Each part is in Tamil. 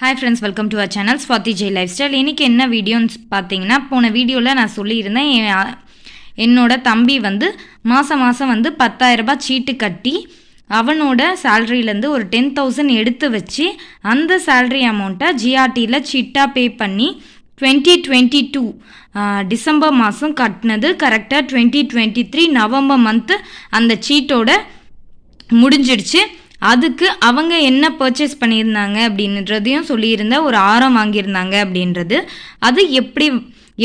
Hi friends, welcome to our channel Swati J Lifestyle. இன்னைக்கு என்ன வீடியோன்னு பார்த்தீங்கன்னா, போன வீடியோவில் நான் சொல்லியிருந்தேன் என்னோட தம்பி வந்து மாதம் வந்து 10,000 ரூபாய் சீட்டு கட்டி அவனோட சேலரியிலேருந்து ஒரு 10,000 எடுத்து வச்சு அந்த சேலரி அமௌண்ட்டை ஜிஆர்டியில் சிட்டாக பே பண்ணி 2022 டிசம்பர் மாதம் கட்டினது கரெக்டாக 2023 நவம்பர் மந்த்து அந்த சீட்டோட முடிஞ்சிடுச்சு. அதுக்கு அவங்க என்ன பர்ச்சேஸ் பண்ணியிருந்தாங்க அப்படின்றதையும் சொல்லியிருந்தேன். ஒரு ஆரம் வாங்கியிருந்தாங்க அப்படின்றது, அது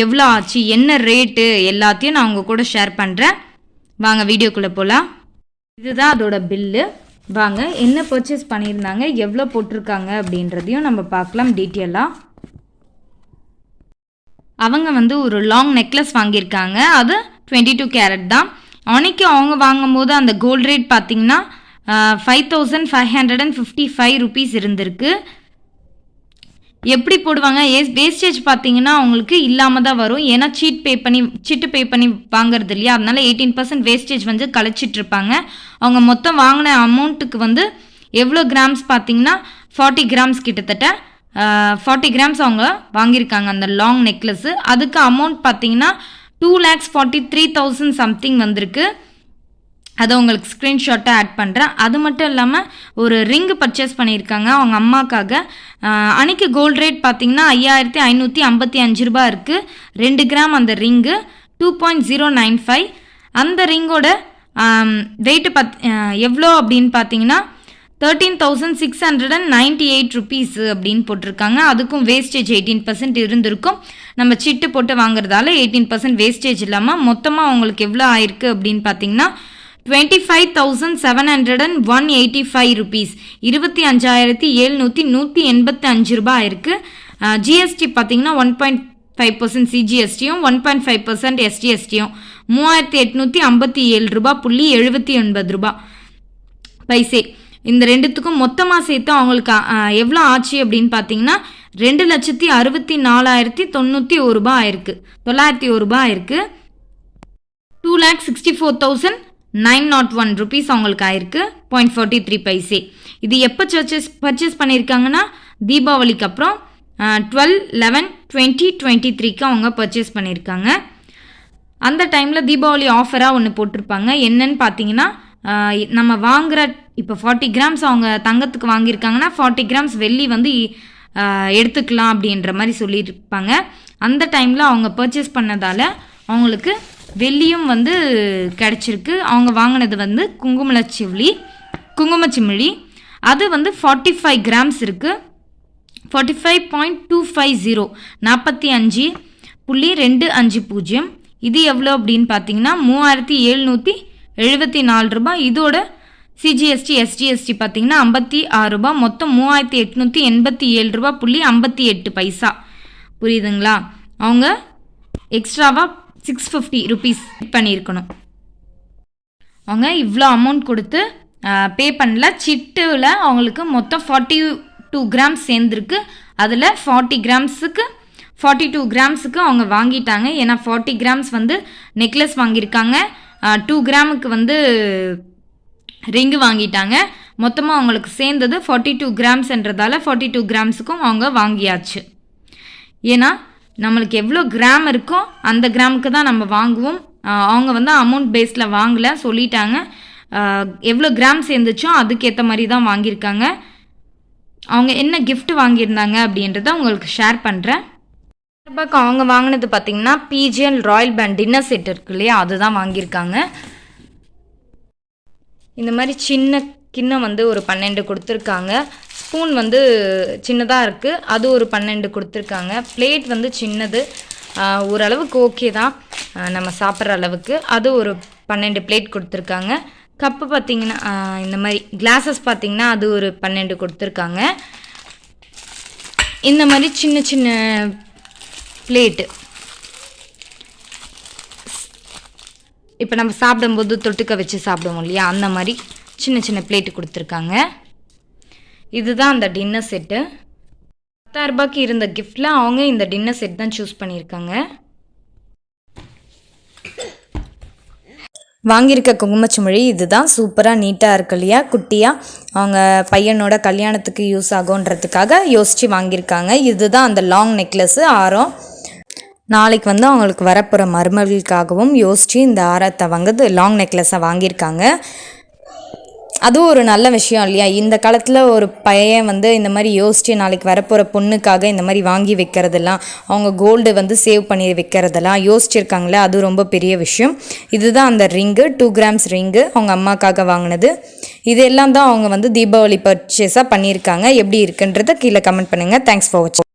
எவ்வளோ ஆச்சு, என்ன ரேட்டு எல்லாத்தையும் நான் உங்கள் கூட ஷேர் பண்ணுறேன். வாங்க வீடியோக்குள்ளே போகலாம். இதுதான் அதோட பில்லு. வாங்க என்ன பர்ச்சேஸ் பண்ணியிருந்தாங்க, எவ்வளோ போட்டிருக்காங்க அப்படின்றதையும் நம்ம பார்க்கலாம் டீட்டெயிலாக. அவங்க வந்து ஒரு லாங் நெக்லஸ் வாங்கியிருக்காங்க. அது 22 கேரட் தான். அன்னைக்கு அவங்க வாங்கும்போது அந்த கோல்ட் ரேட் பார்த்திங்கன்னா 5,555 ருபீஸ் இருந்திருக்கு. எப்படி போடுவாங்க, வேஸ்டேஜ் பார்த்தீங்கன்னா அவங்களுக்கு இல்லாமல் தான் வரும். ஏன்னா சீட்டு பே பண்ணி வாங்குறது இல்லையா, அதனால 18% வேஸ்டேஜ் வந்து கழிச்சிட்ருப்பாங்க. அவங்க மொத்தம் வாங்கின அமௌண்ட்டுக்கு வந்து எவ்வளோ கிராம்ஸ் பார்த்தீங்கன்னா 40 கிராம்ஸ், கிட்டத்தட்ட 40 கிராம்ஸ் அவங்க வாங்கியிருக்காங்க அந்த லாங் நெக்லஸ்ஸு. அதுக்கு அமௌண்ட் பார்த்தீங்கன்னா 2,43,000 சம்திங் வந்திருக்கு. அதை உங்களுக்கு ஸ்க்ரீன்ஷாட்டாக ஆட் பண்ணுறேன். அது மட்டும் இல்லாமல் ஒரு ரிங்கு பர்ச்சேஸ் பண்ணியிருக்காங்க அவங்க அம்மாக்காக. அன்றைக்கி கோல்ட் ரேட் பார்த்திங்கன்னா 5,555 ரூபா இருக்குது. 2 கிராம் அந்த ரிங்கு 2.095. அந்த ரிங்கோட வெயிட்டு எவ்வளோ அப்படின்னு பார்த்தீங்கன்னா 13,698 ருபீஸ் அப்படின்னு போட்டிருக்காங்க. அதுக்கும் வேஸ்டேஜ் 18% இருந்திருக்கும். நம்ம சிட்டு போட்டு வாங்குறதால 18% வேஸ்டேஜ் இல்லாமல் மொத்தமாக அவங்களுக்கு எவ்வளோ ஆயிருக்கு அப்படின்னு பார்த்தீங்கன்னா 25,785 ருபீஸ், 25,785 ரூபாய் ஆயிருக்கு. ஜிஎஸ்டி பார்த்தீங்கன்னா 1.5% சிஜிஎஸ்டியும் 1.5% எஸ்டிஎஸ்டியும் 3,857 ரூபாய் 79 ரூபாய் பைசே. இந்த ரெண்டுத்துக்கும் மொத்தமாக சேர்த்து அவங்களுக்கு எவ்வளோ ஆச்சு அப்படின்னு பார்த்தீங்கன்னா 2,64,091 ரூபாய் ஆயிருக்கு. 901 ரூபாய் ஆயிருக்கு. 2,64,901 ருபீஸ் அவங்களுக்கு ஆயிருக்கு. 0.43 பைசே. இது எப்போ பர்ச்சேஸ் பண்ணியிருக்காங்கன்னா தீபாவளிக்கு அப்புறம் 12/11/2023 அவங்க பர்ச்சேஸ் பண்ணியிருக்காங்க. அந்த டைமில் தீபாவளி ஆஃபராக ஒன்று போட்டிருப்பாங்க. என்னன்னு பார்த்தீங்கன்னா, நம்ம வாங்குகிற இப்போ 40 கிராம்ஸ் அவங்க தங்கத்துக்கு வாங்கியிருக்காங்கன்னா 40 கிராம்ஸ் வெள்ளி வந்து எடுத்துக்கலாம் அப்படின்ற மாதிரி சொல்லியிருப்பாங்க. அந்த டைமில் அவங்க பர்ச்சேஸ் பண்ணதால் அவங்களுக்கு வெள்ளியும் வந்து கிடச்சிருக்கு. அவங்க வாங்கினது வந்து குங்குமச்சிமிழி. அது வந்து 45 கிராம்ஸ் இருக்குது. 45.250 45.250. இது எவ்வளோ அப்படின்னு பார்த்தீங்கன்னா 3,774 ரூபாய். இதோட சிஜிஎஸ்டி எஸ்டிஎஸ்டி பார்த்தீங்கன்னா 56 ரூபாய். மொத்தம் 3,887 ரூபாய் 58 பைசா. புரியுதுங்களா? அவங்க எக்ஸ்ட்ராவாக 650 ருபீஸ் பண்ணியிருக்கணும். அவங்க இவ்வளோ அமௌண்ட் கொடுத்து பே பண்ணல. சிட்டில் அவங்களுக்கு மொத்தம் 42 கிராம்ஸ் சேர்ந்துருக்கு. அதில் 42 கிராம்ஸுக்கு அவங்க வாங்கிட்டாங்க. ஏன்னா 40 கிராம்ஸ் வந்து நெக்லஸ் வாங்கியிருக்காங்க, 2 கிராமுக்கு வந்து ரிங்கு வாங்கிட்டாங்க. மொத்தமாக அவங்களுக்கு சேர்ந்தது 42 கிராம்ஸ்ன்றதால 42 கிராம்ஸுக்கும் அவங்க வாங்கியாச்சு. ஏன்னா நம்மளுக்கு எவ்வளோ கிராம் இருக்கோ அந்த கிராமுக்கு தான் நம்ம வாங்குவோம். அவங்க வந்து அமௌண்ட் பேஸில் வாங்கலை, சொல்லிட்டாங்க. எவ்வளோ கிராம் சேர்ந்துச்சோ அதுக்கேற்ற மாதிரி தான் வாங்கியிருக்காங்க. அவங்க என்ன கிஃப்ட் வாங்கியிருந்தாங்க அப்படின்றத உங்களுக்கு ஷேர் பண்ணுறேன். அவங்க வாங்கினது பார்த்திங்கன்னா BGL royal band dinner set இருக்கு இல்லையா, அதுதான் வாங்கியிருக்காங்க. இந்த மாதிரி சின்ன கிண்ணம் வந்து ஒரு 12 கொடுத்துருக்காங்க. ஸ்பூன் வந்து சின்னதாக இருக்குது, அது ஒரு 12 கொடுத்துருக்காங்க. பிளேட் வந்து சின்னது, ஓரளவுக்கு ஓகே தான் நம்ம சாப்பிட்ற அளவுக்கு. அது ஒரு 12 பிளேட் கொடுத்துருக்காங்க. கப்பு பார்த்திங்கன்னா இந்த மாதிரி கிளாஸஸ் பார்த்திங்கன்னா அது ஒரு 12 கொடுத்துருக்காங்க. இந்த மாதிரி சின்ன சின்ன பிளேட்டு இப்போ நம்ம சாப்பிடும்போது தொட்டுக்க வச்சு சாப்பிடுவோம் இல்லையா, அந்த மாதிரி சின்ன சின்ன பிளேட்டு கொடுத்துருக்காங்க. இதுதான் அந்த டின்னர் செட்டு. 10,000 ரூபாய்க்கு இருந்த கிஃப்டில் அவங்க இந்த டின்னர் செட் தான் சூஸ் பண்ணியிருக்காங்க. வாங்கியிருக்க குங்குமச்சிமிழி இதுதான். சூப்பராக நீட்டாக இருக்கு இல்லையா, குட்டியாக. அவங்க பையனோட கல்யாணத்துக்கு யூஸ் ஆகுன்றதுக்காக யோசித்து வாங்கியிருக்காங்க. இதுதான் அந்த லாங் நெக்லஸ்ஸு, ஆரம். நாளைக்கு வந்து அவங்களுக்கு வரப்போகிற மருமகளுக்காகவும் யோசித்து இந்த ஆரத்தை வந்து லாங் நெக்லஸை வாங்கியிருக்காங்க. அதுவும் ஒரு நல்ல விஷயம் இல்லையா. இந்த காலத்தில் ஒரு பையன் வந்து இந்த மாதிரி யோசித்து நாளைக்கு வரப்போகிற பொண்ணுக்காக இந்த மாதிரி வாங்கி வைக்கிறதெல்லாம், அவங்க கோல்டு வந்து சேவ் பண்ணி வைக்கிறதெல்லாம் யோசிச்சிருக்காங்களே, அது ரொம்ப பெரிய விஷயம். இதுதான் அந்த ரிங்கு, 2 கிராம்ஸ் ரிங்கு அவங்க அம்மாக்காக வாங்கினது. இதெல்லாம் தான் அவங்க வந்து தீபாவளி பர்ச்சேஸாக பண்ணியிருக்காங்க. எப்படி இருக்குன்றதை கீழே கமெண்ட் பண்ணுங்கள். தேங்க்ஸ் ஃபார் வாட்சிங்.